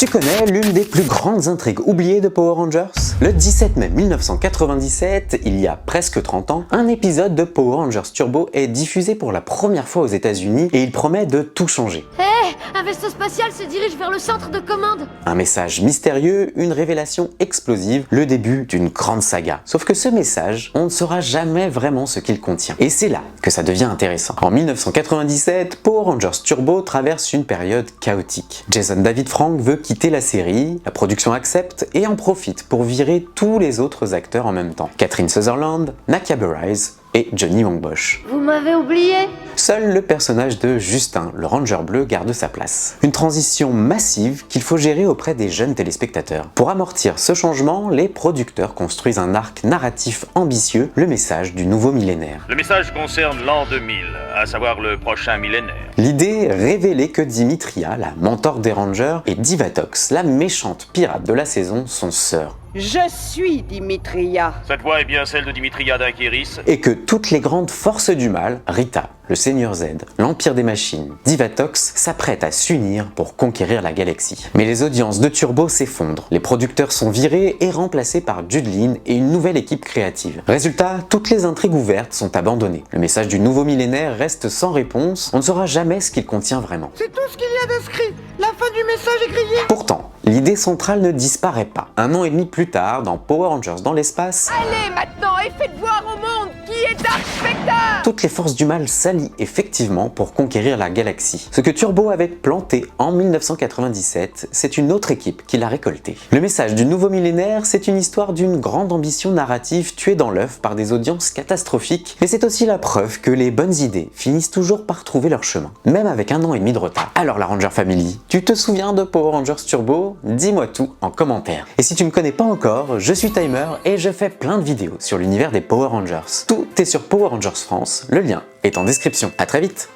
Tu connais l'une des plus grandes intrigues oubliées de Power Rangers? Le 17 mai 1997, il y a presque 30 ans, un épisode de Power Rangers Turbo est diffusé pour la première fois aux États-Unis et il promet de tout changer. Un vaisseau spatial se dirige vers le centre de commande. Un message mystérieux, une révélation explosive, le début d'une grande saga. Sauf que ce message, on ne saura jamais vraiment ce qu'il contient. Et c'est là que ça devient intéressant. En 1997, Power Rangers Turbo traverse une période chaotique. Jason David Frank veut quitter la série, la production accepte et en profite pour virer tous les autres acteurs en même temps. Catherine Sutherland, Nakia Burrise et Johnny Wong-Bosch. Vous m'avez oublié? Seul le personnage de Justin, le Ranger bleu, garde sa place. Une transition massive qu'il faut gérer auprès des jeunes téléspectateurs. Pour amortir ce changement, les producteurs construisent un arc narratif ambitieux, le message du nouveau millénaire. Le message concerne l'an 2000, à savoir le prochain millénaire. L'idée, révéler que Dimitria, la mentor des Rangers, et Divatox, la méchante pirate de la saison, sont sœurs. Je suis Dimitria. Cette voix est bien celle de Dimitria d'Inquiris. Et que toutes les grandes forces du mal, Rita, le Seigneur Z, l'Empire des Machines, Divatox, s'apprêtent à s'unir pour conquérir la galaxie. Mais les audiences de Turbo s'effondrent. Les producteurs sont virés et remplacés par Jude Lin et une nouvelle équipe créative. Résultat, toutes les intrigues ouvertes sont abandonnées. Le message du nouveau millénaire reste sans réponse. On ne saura jamais ce qu'il contient vraiment. C'est tout ce qu'il y a d'inscrit. La fin du message est grillée. Pourtant, l'idée centrale ne disparaît pas. Un an et demi plus tard, dans Power Rangers dans l'espace, Allez maintenant et faites voir au monde qui est Dark Spectre. toutes les forces du mal s'allient effectivement pour conquérir la galaxie. Ce que Turbo avait planté en 1997, c'est une autre équipe qui l'a récolté. Le message du nouveau millénaire, c'est une histoire d'une grande ambition narrative tuée dans l'œuf par des audiences catastrophiques, mais c'est aussi la preuve que les bonnes idées finissent toujours par trouver leur chemin, même avec un an et demi de retard. Alors la Ranger Family, tu te souviens de Power Rangers Turbo? Dis-moi tout en commentaire. Et si tu me connais pas encore, je suis Timer et je fais plein de vidéos sur l'univers des Power Rangers. Tout est sur Power Rangers France, le lien est en description. À très vite.